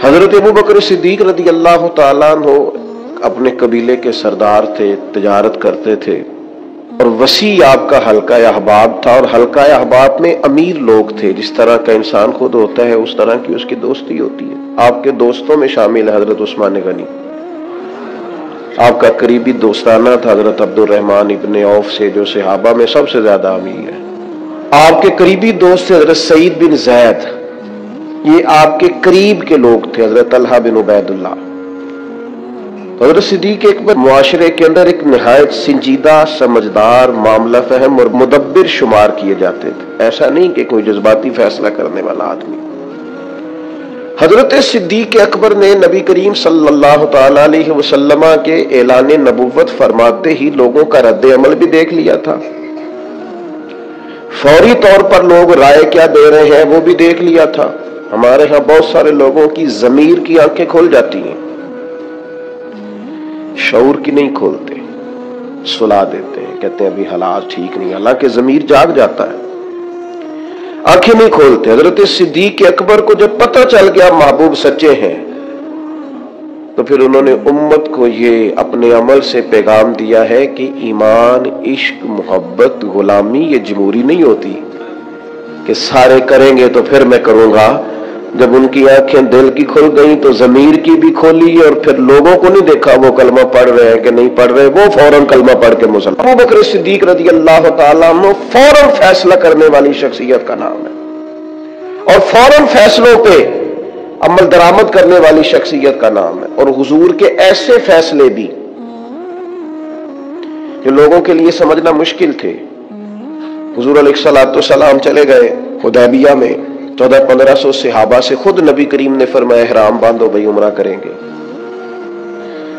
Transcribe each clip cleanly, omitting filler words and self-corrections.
حضرت ابو بکر صدیق رضی اللہ تعالیٰ عنہ اپنے قبیلے کے سردار تھے، تجارت کرتے تھے اور وسیع آپ کا حلقہ احباب تھا، اور حلقہ احباب میں امیر لوگ تھے۔ جس طرح کا انسان خود ہوتا ہے اس طرح کی اس کی دوستی ہوتی ہے۔ آپ کے دوستوں میں شامل ہے حضرت عثمان غنی، آپ کا قریبی دوستانہ تھا حضرت عبد الرحمن ابن عوف سے، جو صحابہ میں سب سے زیادہ امیر ہے۔ آپ کے قریبی دوست تھے حضرت سعید بن زید، یہ آپ کے قریب کے لوگ تھے، حضرت طلحہ بن عبید اللہ۔ حضرت صدیق اکبر معاشرے کے اندر ایک نہایت سنجیدہ، سمجھدار، معاملہ فہم اور مدبر شمار کیے جاتے تھے، ایسا نہیں کہ کوئی جذباتی فیصلہ کرنے والا آدمی۔ حضرت صدیق اکبر نے نبی کریم صلی اللہ تعالی علیہ وسلم کے اعلان نبوت فرماتے ہی لوگوں کا رد عمل بھی دیکھ لیا تھا، فوری طور پر لوگ رائے کیا دے رہے ہیں وہ بھی دیکھ لیا تھا۔ ہمارے ہاں بہت سارے لوگوں کی ضمیر کی آنکھیں کھل جاتی ہیں، شعور کی نہیں کھولتے، سلا دیتے ہیں، کہتے ہیں ابھی حالات ٹھیک نہیں، حالانکہ ضمیر جاگ جاتا ہے، آنکھیں نہیں کھولتے۔ حضرت صدیق اکبر کو جب پتہ چل گیا محبوب سچے ہیں، تو پھر انہوں نے امت کو یہ اپنے عمل سے پیغام دیا ہے کہ ایمان، عشق، محبت، غلامی یہ جمہوری نہیں ہوتی کہ سارے کریں گے تو پھر میں کروں گا۔ جب ان کی آنکھیں دل کی کھل گئیں تو ضمیر کی بھی کھولی، اور پھر لوگوں کو نہیں دیکھا وہ کلمہ پڑھ رہے ہیں کہ نہیں پڑھ رہے، وہ فوراً کلمہ پڑھ کے مسلمان۔ ابو بکر صدیق رضی اللہ تعالیٰ عنہ فوراً فیصلہ کرنے والی شخصیت کا نام ہے، اور فوراً فیصلوں پہ عمل درآمد کرنے والی شخصیت کا نام ہے۔ اور حضور کے ایسے فیصلے بھی جو لوگوں کے لیے سمجھنا مشکل تھے۔ حضور علیہ الصلوۃ والسلام چلے گئے حدیبیہ میں، 1400-1500 صحابہ سے خود نبی کریم نے فرمایا احرام باندھو بھائی عمرہ کریں گے۔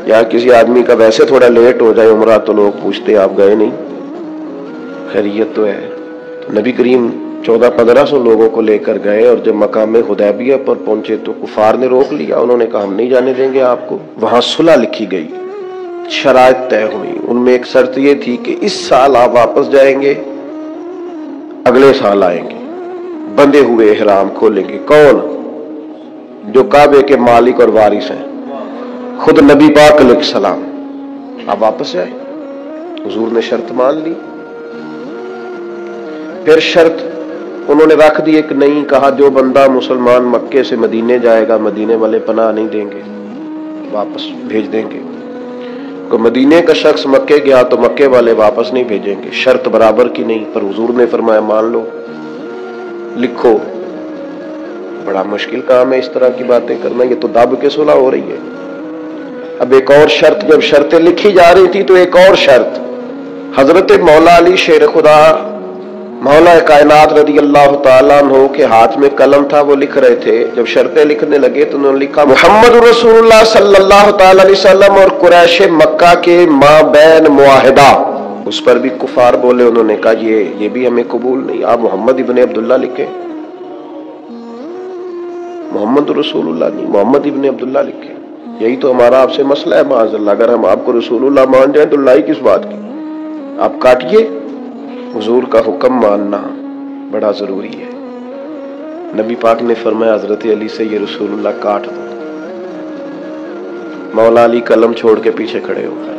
یا کسی آدمی کا ویسے تھوڑا لیٹ ہو جائے عمرہ تو لوگ پوچھتے آپ گئے نہیں، خیریت تو ہے؟ تو نبی کریم 1400-1500 لوگوں کو لے کر گئے، اور جب مقام حدیبیہ پر پہنچے تو کفار نے روک لیا، انہوں نے کہا ہم نہیں جانے دیں گے آپ کو۔ وہاں صلح لکھی گئی، شرائط طے ہوئی، ان میں ایک شرط یہ تھی کہ اس سال آپ واپس جائیں گے، اگلے سال آئیں گے، بندے ہوئے احرام کھولیں گے۔ کون؟ جو کعبے کے مالک اور وارث ہیں، خود نبی پاک علیہ السلام۔ آپ واپس آئے، حضور نے شرط مان لی۔ پھر شرط انہوں نے رکھ دی ایک نئی، کہا جو بندہ مسلمان مکے سے مدینے جائے گا مدینے والے پناہ نہیں دیں گے، واپس بھیج دیں گے۔ کو مدینے کا شخص مکے گیا تو مکے والے واپس نہیں بھیجیں گے، شرط برابر کی نہیں، پر حضور نے فرمایا مان لو، لکھو۔ بڑا مشکل کام ہے اس طرح کی باتیں کرنا، یہ تو دب کے صلح ہو رہی ہے۔ اب ایک اور شرط، جب شرطیں لکھی جا رہی تھی تو ایک اور شرط، حضرت مولا علی شیر خدا مولا کائنات رضی اللہ تعالیٰ عنہ کے ہاتھ میں قلم تھا، وہ لکھ رہے تھے۔ جب شرطیں لکھنے لگے تو انہوں نے لکھا محمد رسول اللہ صلی اللہ تعالی علیہ وسلم اور قریش مکہ کے مابین معاہدہ۔ اس پر بھی کفار بولے، انہوں نے کہا یہ بھی ہمیں قبول نہیں، آپ محمد ابن عبداللہ لکھیں، محمد رسول اللہ نہیں، محمد ابن عبداللہ لکھیں۔ یہی تو ہمارا آپ سے مسئلہ ہے معاذ اللہ، اگر ہم آپ کو رسول اللہ مان جائیں تو لائی کس بات کی؟ آپ کاٹیے۔ حضور کا حکم ماننا بڑا ضروری ہے۔ نبی پاک نے فرمایا حضرت علی سے یہ رسول اللہ کاٹ دو۔ مولا علی قلم چھوڑ کے پیچھے کھڑے ہو گئے،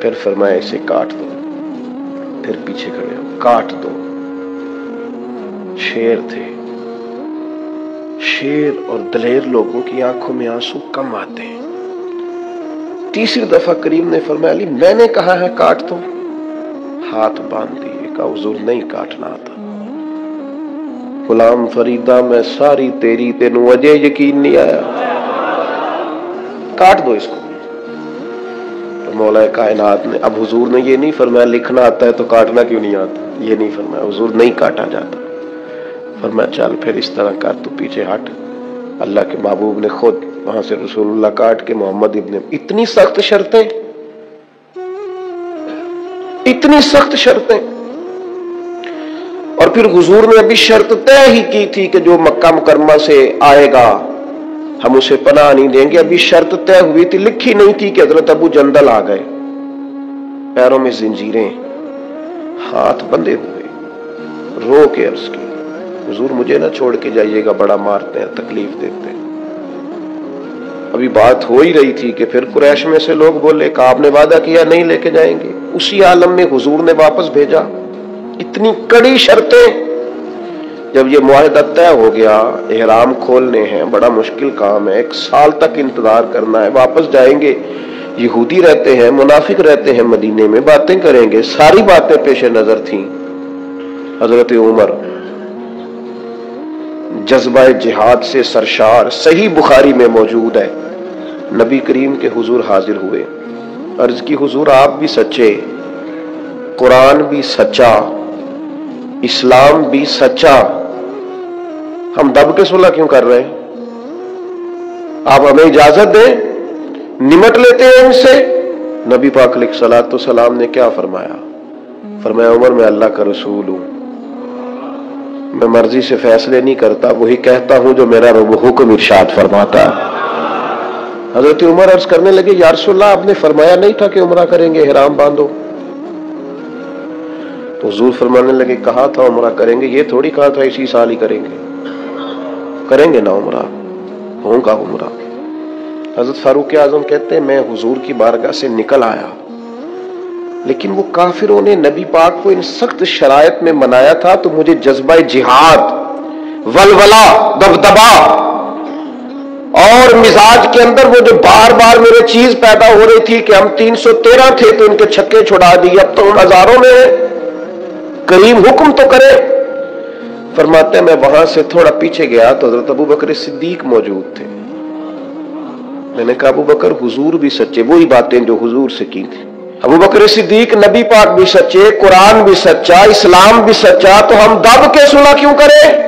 پھر فرمایا اسے کاٹ دو، پھر پیچھے کھڑے ہو، کاٹ دو۔ شیر تھے، شیر اور دلیر لوگوں کی آنکھوں میں آنسو کم آتے ہیں۔ تیسری دفعہ کریم نے فرمایا علی میں نے کہا ہے کاٹ دو، ہاتھ باندھ دیے، کہا حضور نہیں کاٹنا آتا۔ غلام فریدہ میں ساری تیری، تینوں وجہ یقین نہیں آیا، کاٹ دو اس کو۔ تو مولا کائنات نے، اب حضور نے یہ نہیں فرمایا لکھنا آتا ہے تو کاٹنا کیوں نہیں آتا، یہ نہیں فرمایا، حضور نہیں کاٹا جاتا۔ فرمایا چل پھر اس طرح کر، تو پیچھے ہٹ۔ اللہ کے محبوب نے خود وہاں سے رسول اللہ کاٹ کے محمد ابن، اتنی سخت شرطیں، اتنی سخت شرطیں۔ اور پھر حضور نے ابھی شرط طے ہی کی تھی کہ جو مکہ مکرمہ سے آئے گا ہم اسے پناہ نہیں دیں گے، ابھی شرط طے ہوئی تھی، لکھی نہیں تھی کہ حضرت ابو جندل آ گئے، پیروں میں زنجیریں، ہاتھ بندھے ہوئے، رو کے عرض کی حضور مجھے نہ چھوڑ کے جائیے گا، بڑا مارتے ہیں، تکلیف دیتے ہیں۔ ابھی بات ہو ہی رہی تھی کہ پھر قریش میں سے لوگ بولے کہ آپ نے وعدہ کیا نہیں لے کے جائیں گے۔ اسی عالم میں حضور نے واپس بھیجا، اتنی کڑی شرطیں۔ جب یہ معاہدہ طے ہو گیا، احرام کھولنے ہیں، بڑا مشکل کام ہے، 1 سال تک انتظار کرنا ہے، واپس جائیں گے، یہودی رہتے ہیں، منافق رہتے ہیں مدینے میں، باتیں کریں گے، ساری باتیں پیش نظر تھیں۔ حضرت عمر جذبہ جہاد سے سرشار، صحیح بخاری میں موجود ہے، نبی کریم کے حضور حاضر ہوئے، عرض کی حضور آپ بھی سچے، قرآن بھی سچا، اسلام بھی سچا، ہم دب کے صلح کیوں کر رہے ہیں؟ آپ ہمیں اجازت دیں، نمٹ لیتے ہیں ان سے۔ نبی پاک علیہ الصلوۃ والسلام نے کیا فرمایا؟ فرمایا عمر میں اللہ کا رسول ہوں، میں مرضی سے فیصلے نہیں کرتا، وہی کہتا ہوں جو میرا رب حکم ارشاد فرماتا ہے۔ حضرت عمر عرض کرنے لگے یا رسول اللہ آپ نے فرمایا نہیں تھا کہ عمرہ کریں گے، احرام باندھو؟ تو حضور فرمانے لگے کہا تھا عمرہ کریں گے، یہ تھوڑی کہا تھا اسی سال ہی کریں گے، کریں گے نا عمرہ، ہوگا عمرہ۔ حضرت فاروق اعظم کہتے ہیں میں حضور کی بارگاہ سے نکل آیا، لیکن وہ کافروں نے نبی پاک کو ان سخت شرائط میں منایا تھا، تو مجھے جذبہ جہاد، ولولہ، دبدبا اور مزاج کے اندر وہ جو بار بار میرے چیز پیدا ہو رہی تھی کہ ہم 313 تھے تو ان کے چھکے چھڑا دیے، اب تو ہم ہزاروں میں ہیں، کریم حکم تو کرے۔ فرماتے ہیں میں وہاں سے تھوڑا پیچھے گیا تو حضرت ابو بکر صدیق موجود تھے۔ میں نے کہا ابو بکر حضور بھی سچے، وہی باتیں جو حضور سے کی تھی، ابو بکر صدیق نبی پاک بھی سچے، قرآن بھی سچا، اسلام بھی سچا، تو ہم دب کے صلح کیوں کریں؟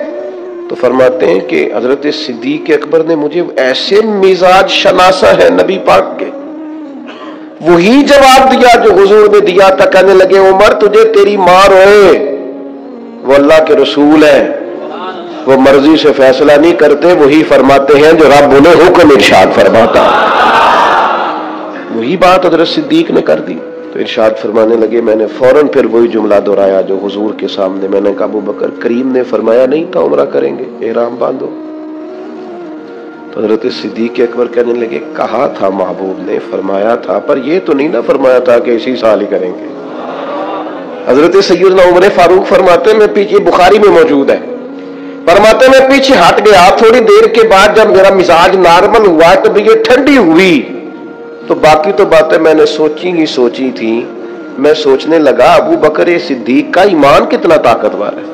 تو فرماتے ہیں کہ حضرت صدیق اکبر نے مجھے ایسے مزاج شناسا ہے نبی پاک کے، وہی جواب دیا جو حضور نے دیا تھا، کہنے لگے عمر تجھے تیری ماں روئے، وہ اللہ کے رسول ہیں، وہ مرضی سے فیصلہ نہیں کرتے، وہی فرماتے ہیں جو رب انہیں حکم ارشاد فرماتا۔ وہی بات حضرت صدیق نے کر دی تو ارشاد فرمانے لگے، میں نے فوراً پھر وہی جملہ دہرایا جو حضور کے سامنے، میں نے کہا ابو بکر کریم نے فرمایا نہیں تھا عمرہ کریں گے، احرام باندھو؟ تو حضرت صدیق اکبر کہنے لگے کہا تھا محبوب نے، فرمایا تھا، پر یہ تو نہیں نہ فرمایا تھا کہ اسی سال ہی کریں گے۔ حضرت سیدنا عمر فاروق فرماتے ہیں میں پیچھے، بخاری میں موجود ہے، فرماتے میں پیچھے ہٹ گیا، تھوڑی دیر کے بعد جب میرا مزاج نارمل ہوا تو یہ ٹھنڈی ہوئی تو باقی تو باتیں میں نے سوچی ہی سوچی تھی، میں سوچنے لگا ابو بکر صدیق کا ایمان کتنا طاقتور ہے،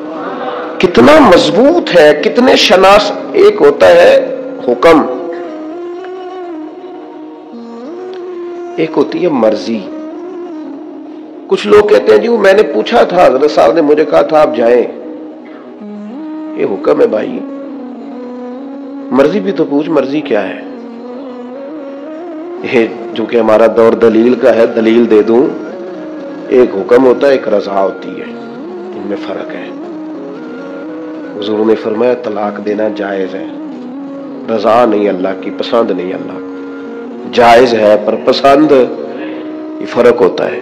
کتنا مضبوط ہے، کتنے شناس۔ ایک ہوتا ہے حکم، ایک ہوتی ہے مرضی۔ کچھ لوگ کہتے ہیں جی وہ میں نے پوچھا تھا، حضرت صاحب نے مجھے کہا تھا آپ جائیں، یہ حکم ہے بھائی، مرضی بھی تو پوچھ، مرضی کیا ہے؟ یہ جو کہ ہمارا دور دلیل کا ہے، دلیل دے دوں، ایک حکم ہوتا ہے، ایک رضا ہوتی ہے، ان میں فرق ہے۔ حضور نے فرمایا طلاق دینا جائز ہے، رضا نہیں اللہ کی، پسند نہیں اللہ کو، جائز ہے پر پسند، یہ فرق ہوتا ہے۔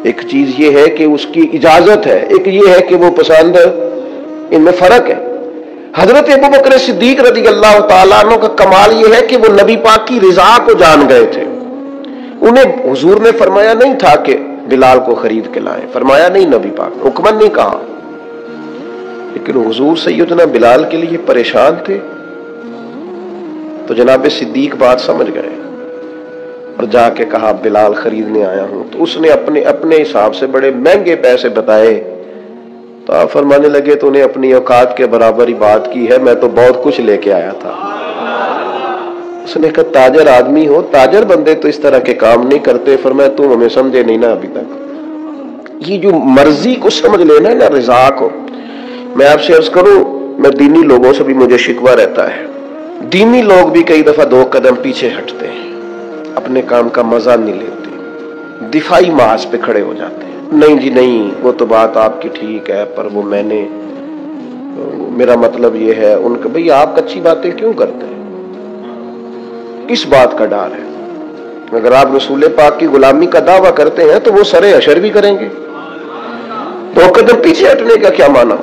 ایک چیز یہ ہے کہ اس کی اجازت ہے، ایک یہ ہے کہ وہ پسند، ان میں فرق ہے۔ حضرت ابو بکر صدیق رضی اللہ تعالیٰ عنہ کا کمال یہ ہے کہ وہ نبی پاک کی رضا کو جان گئے تھے۔ انہیں حضور نے فرمایا نہیں تھا کہ بلال کو خرید کے لائیں، فرمایا نہیں، نبی پاک حکمن نہیں کہا، لیکن حضور سیدنا بلال کے لیے پریشان تھے تو جناب صدیق بات سمجھ گئے اور جا کے کہا بلال خریدنے آیا ہوں، تو اس نے اپنے حساب سے بڑے مہنگے پیسے بتائے، تو آپ فرمانے لگے تو انہیں اپنی اوقات کے برابر ہی بات کی ہے، میں تو بہت کچھ لے کے آیا تھا۔ اس نے کہا تاجر آدمی ہو، تاجر بندے تو اس طرح کے کام نہیں کرتے، فرمایا تم ہمیں سمجھے نہیں نا ابھی تک، یہ جو مرضی کو سمجھ لینا نا، رضا کو۔ میں آپ سے عرض کروں، میں دینی لوگوں سے بھی مجھے شکوہ رہتا ہے، دینی لوگ بھی کئی دفعہ 2 قدم پیچھے ہٹتے ہیں، اپنے کام کا مزہ نہیں لیتے، دفاعی محاذ پہ کھڑے ہو جاتے ہیں، نہیں جی نہیں وہ تو بات آپ کی ٹھیک ہے، پر وہ میں نے، میرا مطلب یہ ہے، ان کا بھئی آپ اچھی باتیں کیوں کرتے ہیں، کس بات کا ڈر ہے؟ اگر آپ رسول پاک کی غلامی کا دعویٰ کرتے ہیں تو وہ سرے حشر بھی کریں گے، 2 قدم پیچھے ہٹنے کا کیا معنی؟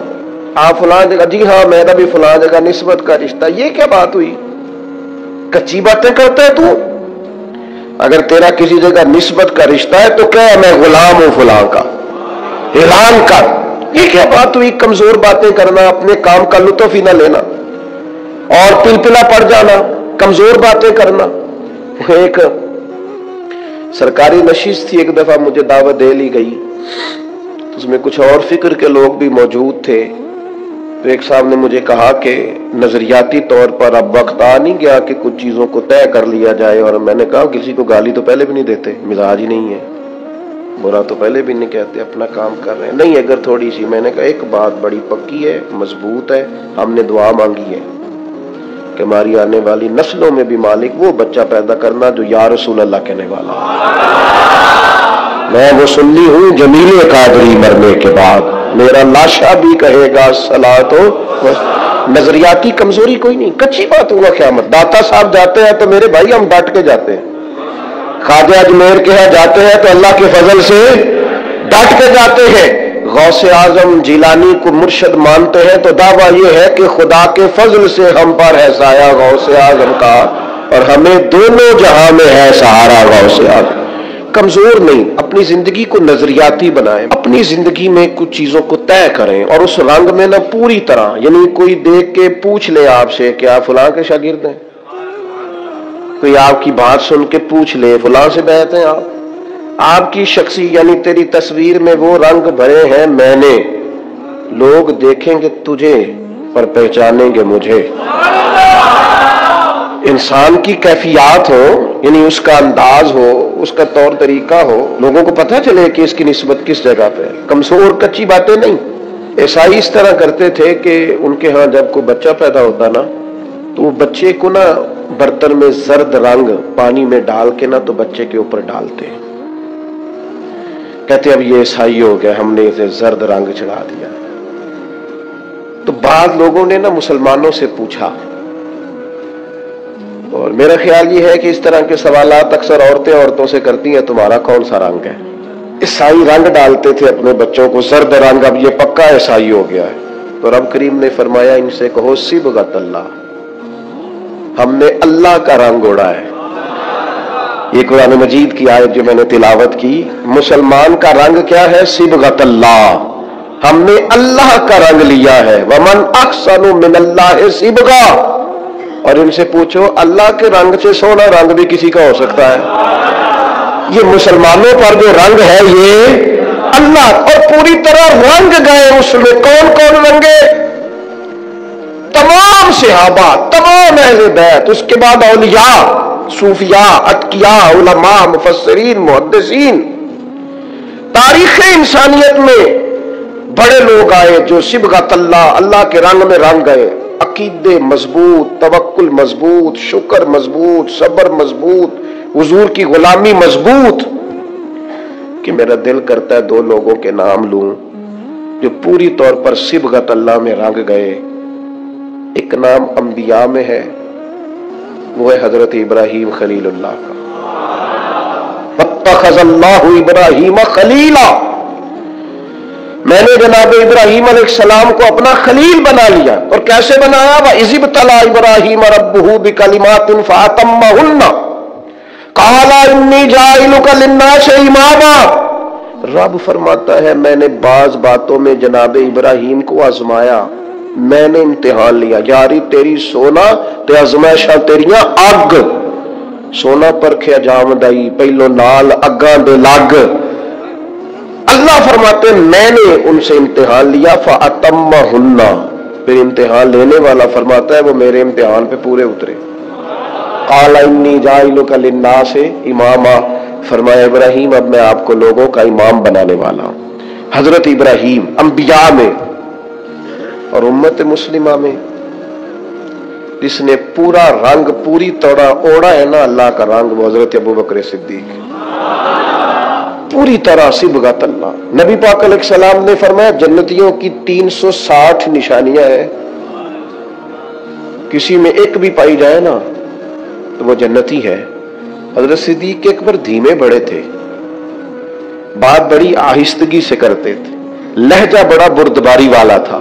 آپ فلاں جگہ، جی ہاں میرا بھی فلاں جگہ نسبت کا رشتہ، یہ کیا بات ہوئی؟ کچی باتیں کرتا ہے تو؟ اگر تیرا کسی جگہ نسبت کا رشتہ ہے تو کیا میں غلام ہوں فلاں کا، اعلان کر۔ یہ کیا بات ہوئی کمزور باتیں کرنا، اپنے کام کا لطف ہی نہ لینا اور پلپلا پڑ جانا، کمزور باتیں کرنا۔ ایک سرکاری نشست تھی، ایک دفعہ مجھے دعوت دے لی گئی، اس میں کچھ اور فکر کے لوگ بھی موجود تھے۔ تو ایک صاحب نے مجھے کہا کہ نظریاتی طور پر اب وقت آ نہیں گیا کہ کچھ چیزوں کو طے کر لیا جائے، اور میں نے کہا کسی کو گالی تو پہلے بھی نہیں دیتے، مزاج ہی نہیں ہے، برا تو پہلے بھی نہیں کہتے، اپنا کام کر رہے ہیں۔ نہیں اگر تھوڑی سی، میں نے کہا ایک بات بڑی پکی ہے، مضبوط ہے، ہم نے دعا مانگی ہے کہ ہماری آنے والی نسلوں میں بھی مالک وہ بچہ پیدا کرنا جو یا رسول اللہ کہنے والا۔ میں وہ سنی ہوں جمیل قادری مرنے کے بعد، میرا لاشا بھی کہے گا صلاۃ و نظریاتی کمزوری کوئی نہیں، کچی بات ہوگا قیامت۔ داتا صاحب جاتے ہیں تو میرے بھائی ہم ڈٹ کے جاتے ہیں، خواجہ اجمیر کے یہاں جاتے ہیں تو اللہ کے فضل سے ڈٹ کے جاتے ہیں، غوث اعظم جیلانی کو مرشد مانتے ہیں تو دعویٰ یہ ہے کہ خدا کے فضل سے ہم پر ہے سایہ غوث اعظم کا، اور ہمیں دونوں جہاں میں ہے سہارا غوث اعظم۔ کمزور نہیں، اپنی زندگی کو نظریاتی بنائیں، اپنی زندگی میں کچھ چیزوں کو طے کریں، اور اس رنگ میں نہ پوری طرح، یعنی کوئی دیکھ کے پوچھ لے آپ سے کہ آپ فلاں کے شاگرد ہیں، کوئی آپ کی بات سن کے پوچھ لے فلاں سے بیعت ہیں آپ کی شخصی یعنی تیری تصویر میں وہ رنگ بھرے ہیں میں نے، لوگ دیکھیں گے تجھے پر پہچانیں گے مجھے۔ انسان کی کیفیات ہو، یعنی اس کا انداز ہو، اس کا طور طریقہ ہو، لوگوں کو پتہ چلے کہ اس کی نسبت کس جگہ پہ ہے، کمزور کچی باتیں نہیں۔ عیسائی اس طرح کرتے تھے کہ ان کے ہاں جب کوئی بچہ پیدا ہوتا نا تو وہ بچے کو نا برتن میں زرد رنگ پانی میں ڈال کے نا تو بچے کے اوپر ڈالتے ہیں، کہتے اب یہ عیسائی ہو گیا، ہم نے اسے زرد رنگ چڑھا دیا۔ تو بعض لوگوں نے نا مسلمانوں سے پوچھا، اور میرا خیال یہ ہے کہ اس طرح کے سوالات اکثر عورتوں سے کرتی ہیں، تمہارا کون سا رنگ ہے؟ عیسائی رنگ ڈالتے تھے اپنے بچوں کو زرد رنگ، اب یہ پکا عیسائی ہو گیا ہے۔ تو رب کریم نے فرمایا ان سے کہو صبغۃ اللہ، ہم نے اللہ کا رنگ اوڑا ہے۔ یہ قرآن مجید کی آیت جو میں نے تلاوت کی، مسلمان کا رنگ کیا ہے؟ صبغۃ اللہ، ہم نے اللہ کا رنگ لیا ہے۔ ومن احسن من اللہ صبغہ، اور ان سے پوچھو اللہ کے رنگ سے سونا رنگ بھی کسی کا ہو سکتا ہے؟ یہ مسلمانوں پر جو رنگ ہے یہ اللہ، اور پوری طرح رنگ گئے اس میں، کون کون رنگے؟ تمام صحابہ، تمام اہل بیت، اس کے بعد اولیاء، صوفیاء، اتقیاء، علماء، مفسرین، محدثین، تاریخ انسانیت میں بڑے لوگ آئے جو صبغۃ اللہ، اللہ کے رنگ میں رنگ گئے، عقیدے مضبوط، توکل مضبوط، شکر مضبوط، صبر مضبوط، حضور کی غلامی مضبوط، کہ میرا دل کرتا ہے دو لوگوں کے نام لوں جو پوری طور پر صبغۃ اللہ میں رنگ گئے۔ ایک نام انبیاء میں ہے، وہ ہے حضرت ابراہیم خلیل اللہ کا، واتخذ اللہ ابراہیم خلیلا، میں نے جناب ابراہیم علیہ السلام کو اپنا خلیل بنا لیا۔ اور کیسے بنایا؟ وَإِذِ ابْتَلَىٰ إِبْرَاهِيمَ رَبُّهُ بِكَلِمَاتٍ فَأَتَمَّهُنَّ قَالَ إِنِّي جَاعِلُكَ لِلنَّاسِ إِمَامًا، رب فرماتا ہے میں نے بعض باتوں میں جناب ابراہیم کو آزمایا، میں نے امتحان لیا، یاری تیری سونا تے ازمائشاں تیریاں اگ، سونا پرکھیا جامدائی پہلو نال اگاں دے لگ۔ اللہ فرماتے ہیں میں نے ان سے امتحان لیا، فَأَتَمَّهُنَّ، پھر امتحان لینے والا فرماتا ہے وہ میرے امتحان پہ پورے اترے۔ قَالَ إِنِّي جَاعِلُكَ لِلنَّاسِ إِمَامًا، فرمایا ابراہیم اب میں آپ کو لوگوں کا امام بنانے والا ہوں۔ حضرت ابراہیم انبیاء میں اور امت مسلمہ میں جس نے پورا رنگ پوری طرح اوڑا ہے نا اللہ کا رنگ، وہ حضرت ابوبکر صدیق، پوری طرح صبغۃ اللہ۔ نبی پاک علیہ السلام نے فرمایا جنتیوں کی 360 نشانیاں ہیں، کسی میں ایک بھی پائی جائے نا تو وہ جنتی ہے۔ حضرت صدیق اکبر دھیمے بڑے تھے، بات بڑی آہستگی سے کرتے تھے، لہجہ بڑا بردباری والا تھا،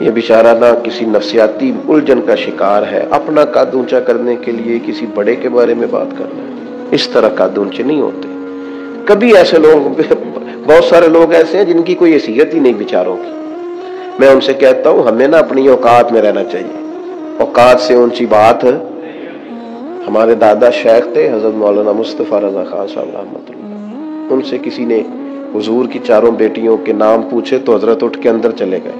یہ بیچارہ نہ کسی نفسیاتی الجھن کا شکار ہے، اپنا قد اونچا کرنے کے لیے کسی بڑے کے بارے میں بات کرنا ہے۔ اس طرح قد اونچے نہیں ہوتے کبھی۔ ایسے لوگ، بہت سارے لوگ ایسے ہیں جن کی کوئی حیثیت ہی نہیں بیچاروں کی۔ میں ان سے کہتا ہوں ہمیں نا اپنی اوقات میں رہنا چاہیے، اوقات سے اونچی بات۔ ہمارے دادا شیخ تھے حضرت مولانا مصطفیٰ رضا خان صاحب رحمۃ اللہ، ان سے کسی نے حضور کی چاروں بیٹیوں کے نام پوچھے تو حضرت اٹھ کے اندر چلے گئے۔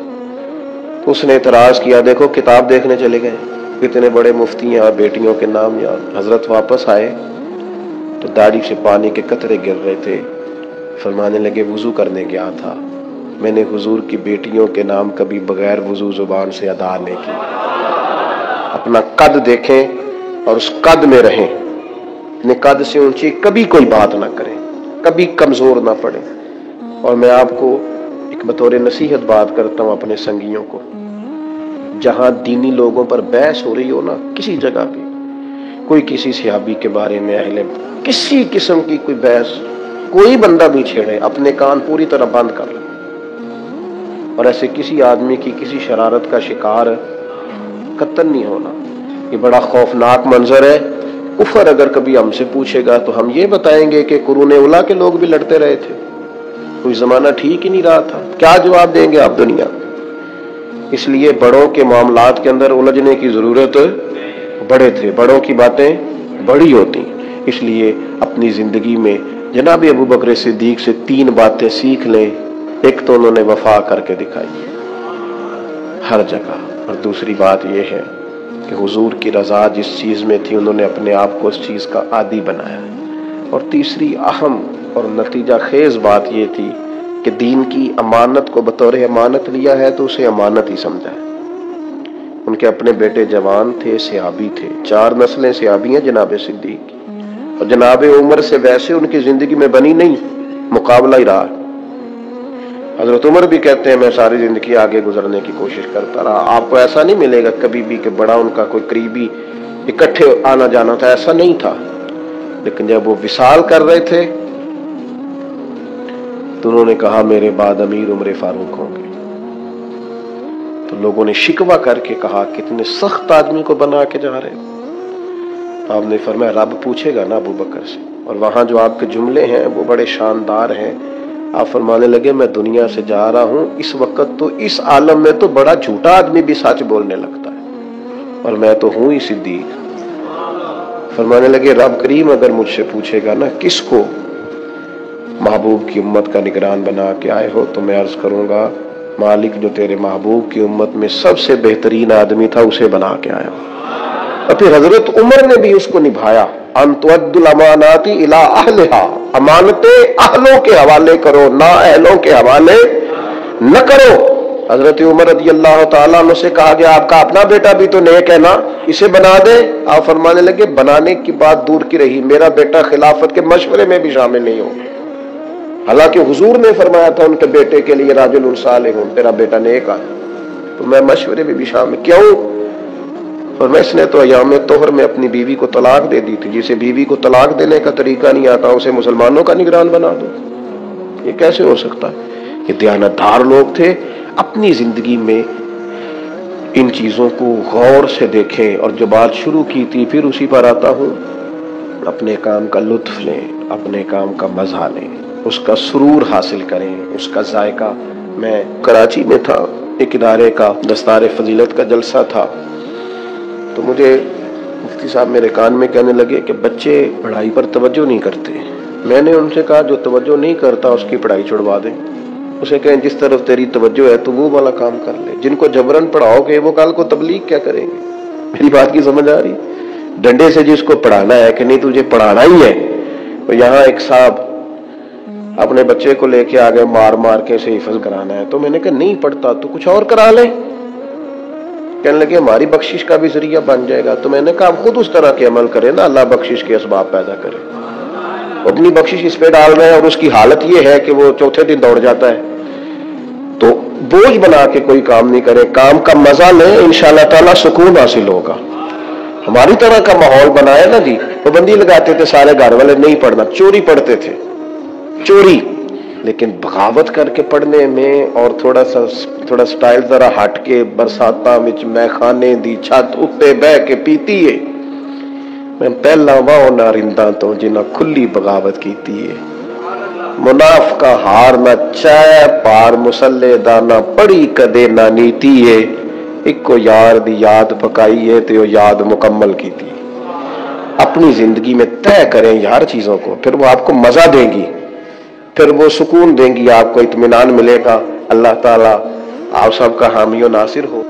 تو اس نے اعتراض کیا، دیکھو کتاب دیکھنے چلے گئے، کتنے بڑے مفتی ہیں اور بیٹیوں کے نام یاد۔ حضرت واپس آئے تو داڑھی سے پانی کے قطرے گر رہے تھے، فرمانے لگے وضو کرنے گیا تھا، میں نے حضور کی بیٹیوں کے نام کبھی بغیر وضو زبان سے ادا نہیں کی۔ اپنا قد دیکھیں اور اس قد میں رہیں، اپنے قد سے اونچی کبھی کوئی بات نہ کریں، کبھی کمزور نہ پڑیں۔ اور میں آپ کو ایک بطور نصیحت بات کرتا ہوں اپنے سنگیوں کو، جہاں دینی لوگوں پر بحث ہو رہی ہو نا، کسی جگہ بھی کوئی کسی صحابی کے بارے میں کسی قسم کی کوئی بحث کوئی بندہ بھی چھیڑے، اپنے کان پوری طرح بند کر لیں اور ایسے کسی آدمی کی کسی شرارت کا شکار قطعاً نہیں ہونا۔ یہ بڑا خوفناک منظر ہے۔ کفر اگر کبھی ہم سے پوچھے گا تو ہم یہ بتائیں گے کہ قرون اولیٰ کے لوگ بھی لڑتے رہے تھے، کوئی زمانہ ٹھیک ہی نہیں رہا تھا۔ کیا جواب دیں گے آپ دنیا میں؟ اس لیے بڑوں کے معاملات کے اندر الجھنے کی ضرورت، بڑے تھے، بڑوں کی باتیں بڑی ہوتی۔ اس لیے اپنی زندگی میں جناب ابو بکر صدیق سے 3 باتیں سیکھ لیں۔ ایک تو انہوں نے وفا کر کے دکھائی ہر جگہ، اور دوسری بات یہ ہے کہ حضور کی رضا جس چیز میں تھی انہوں نے اپنے آپ کو اس چیز کا عادی بنایا، اور تیسری اہم اور نتیجہ خیز بات یہ تھی کہ دین کی امانت کو بطور امانت لیا ہے تو اسے امانت ہی سمجھا ہے۔ ان کے اپنے بیٹے جوان تھے، صحابی تھے، 4 نسلیں صحابی ہیں جناب صدیق کی، اور جناب عمر سے ویسے ان کی زندگی میں بنی نہیں، مقابلہ ہی رہا۔ حضرت عمر بھی کہتے ہیں میں ساری زندگی آگے گزرنے کی کوشش کرتا رہا۔ آپ کو ایسا نہیں ملے گا کبھی بھی کہ بڑا ان کا کوئی قریبی اکٹھے آنا جانا تھا، ایسا نہیں تھا۔ لیکن جب وہ وصال کر رہے تھے تو انہوں نے کہا میرے بعد امیر عمر فاروق ہوں گے۔ تو لوگوں نے شکوہ کر کے کہا کتنے سخت آدمی کو بنا کے جا رہے۔ آپ نے فرمایا رب پوچھے گا نا ابو بکر سے، اور وہاں جو آپ کے جملے ہیں وہ بڑے شاندار ہیں۔ آپ فرمانے لگے میں دنیا سے جا رہا ہوں، اس وقت تو اس عالم میں تو بڑا جھوٹا آدمی بھی سچ بولنے لگتا ہے، اور میں تو ہوں ہی صدیق۔ فرمانے لگے رب کریم اگر مجھ سے پوچھے گا نا کس کو محبوب کی امت کا نگران بنا کے آئے ہو، تو میں عرض کروں گا مالک جو تیرے محبوب کی امت میں سب سے بہترین آدمی تھا اسے بنا کے آیا۔ اور پھر حضرت عمر نے بھی اس کو نبھایا، ان تؤد الامانات الی اہلھا، امانتیں اہلوں کے حوالے کرو، نا اہلوں کے حوالے نہ کرو۔ حضرت عمر رضی اللہ تعالیٰ عنہ سے کہا گیا آپ کا اپنا بیٹا بھی تو نیک ہے نا، اسے بنا دے۔ آپ فرمانے لگے بنانے کی بات دور کی رہی، میرا بیٹا خلافت کے مشورے میں بھی شامل نہیں ہو۔ حالانکہ حضور نے فرمایا تھا ان کے بیٹے کے لیے راجل صالح ہوں، تیرا بیٹا نیک ہے، تو میں مشورے میں بھی شامل کیوں؟ اور میں اس نے تو ایام طہر میں اپنی بیوی کو طلاق دے دی تھی، جسے بیوی کو طلاق دینے کا طریقہ نہیں آتا اسے مسلمانوں کا نگران بنا دو، یہ کیسے ہو سکتا ہے؟ یہ دیانتدار لوگ تھے۔ اپنی زندگی میں ان چیزوں کو غور سے دیکھیں، اور جو بات شروع کی تھی پھر اسی پر آتا ہوں، اپنے کام کا لطف لیں، اپنے کام کا مزہ لیں، اس کا سرور حاصل کریں، اس کا ذائقہ۔ میں کراچی میں تھا، ایک ادارے کا دستار فضیلت کا جلسہ تھا، تو مجھے مفتی صاحب میرے کان میں کہنے لگے کہ بچے پڑھائی پر توجہ نہیں کرتے۔ میں نے ان سے کہا جو توجہ نہیں کرتا اس کی پڑھائی چھڑوا دیں، اسے کہیں جس طرف تیری توجہ ہے تو وہ والا کام کر لے۔ جن کو جبرن پڑھاؤ گے وہ کل کو تبلیغ کیا کریں گے؟ میری بات کی سمجھ آ رہی؟ ڈنڈے سے جس کو پڑھانا ہے کہ نہیں تجھے پڑھانا ہی ہے۔ تو یہاں ایک صاحب اپنے بچے کو لے کے آگے مار مار کے اسے حفظ کرانا ہے، تو میں نے کہا نہیں پڑھتا تو کچھ اور کرا لیں۔ کہنے لگے ہماری بخشش کا بھی ذریعہ بن جائے گا، تو میں نے کہا آپ خود اس طرح کے عمل کریں نا، اللہ بخشش کے اسباب پیدا کرے۔ اپنی بخشش اس پہ ڈال رہے ہیں اور اس کی حالت یہ ہے کہ وہ چوتھے دن دوڑ جاتا ہے، تو بوجھ بنا کے کوئی کام نہیں کرے، کام کا مزہ لیں، انشاءاللہ تعالی سکون حاصل ہوگا۔ ہماری طرح کا ماحول بنایا نا جی، پابندی لگاتے تھے سارے گھر والے نہیں پڑھنا، چوری پڑھتے تھے، چوری لیکن بغاوت کر کے پڑھنے میں اور تھوڑا سٹائل ذرا ہٹ کے برساتاں وچ میں خانے دی چھت اتے بہ کے پیتی ہے، میں پہلا واہ نارنداں تو جنہاں کھلی بغاوت کیتی ہے۔ منافقہ ہار نہ چائے پار مسلے دا نہ پڑی کدے نہ نیتی ہے، ایک کو یار دی یاد پکائی ہے تے وہ یاد مکمل کیتی ہے۔ اپنی زندگی میں طے کریں یار چیزوں کو، پھر وہ آپ کو مزہ دیں گی، پھر وہ سکون دیں گی، آپ کو اطمینان ملے گا۔ اللہ تعالیٰ آپ سب کا حامی و ناصر ہو۔